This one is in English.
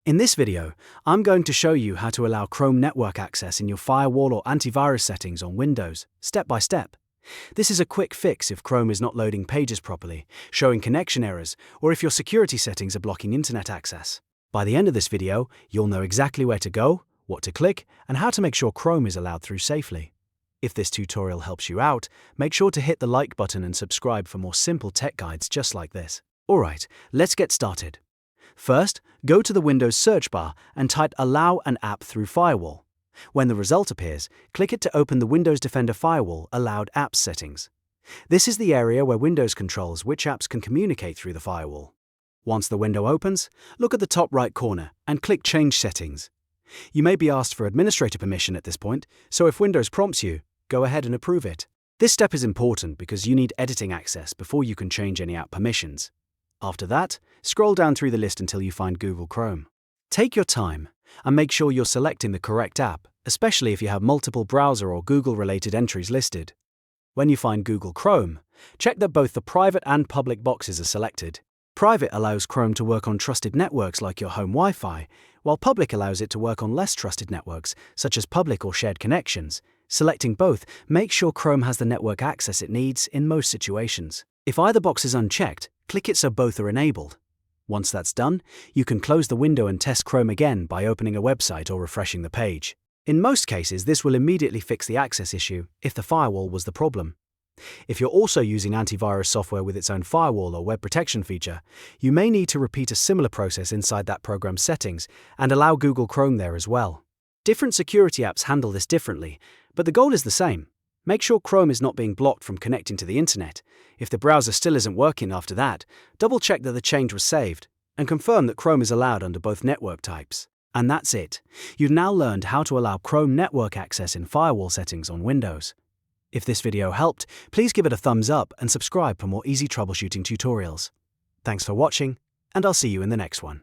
In this video, I'm going to show you how to allow Chrome network access in your firewall or antivirus settings on Windows, step by step. This is a quick fix if Chrome is not loading pages properly, showing connection errors, or if your security settings are blocking internet access. By the end of this video, you'll know exactly where to go, what to click, and how to make sure Chrome is allowed through safely. If this tutorial helps you out, make sure to hit the like button and subscribe for more simple tech guides just like this. Alright, let's get started. First, go to the Windows search bar and type Allow an app through Firewall. When the result appears, click it to open the Windows Defender Firewall Allowed Apps settings. This is the area where Windows controls which apps can communicate through the firewall. Once the window opens, look at the top right corner and click Change Settings. You may be asked for administrator permission at this point, so if Windows prompts you, go ahead and approve it. This step is important because you need editing access before you can change any app permissions. After that, scroll down through the list until you find Google Chrome. Take your time and make sure you're selecting the correct app, especially if you have multiple browser or Google-related entries listed. When you find Google Chrome, check that both the private and public boxes are selected. Private allows Chrome to work on trusted networks like your home Wi-Fi, while public allows it to work on less trusted networks, such as public or shared connections. Selecting both makes sure Chrome has the network access it needs in most situations. If either box is unchecked, click it so both are enabled. Once that's done, you can close the window and test Chrome again by opening a website or refreshing the page. In most cases, this will immediately fix the access issue if the firewall was the problem. If you're also using antivirus software with its own firewall or web protection feature, you may need to repeat a similar process inside that program's settings and allow Google Chrome there as well. Different security apps handle this differently, but the goal is the same. Make sure Chrome is not being blocked from connecting to the internet. If the browser still isn't working after that, double-check that the change was saved, and confirm that Chrome is allowed under both network types. And that's it. You've now learned how to allow Chrome network access in firewall settings on Windows. If this video helped, please give it a thumbs up and subscribe for more easy troubleshooting tutorials. Thanks for watching, and I'll see you in the next one.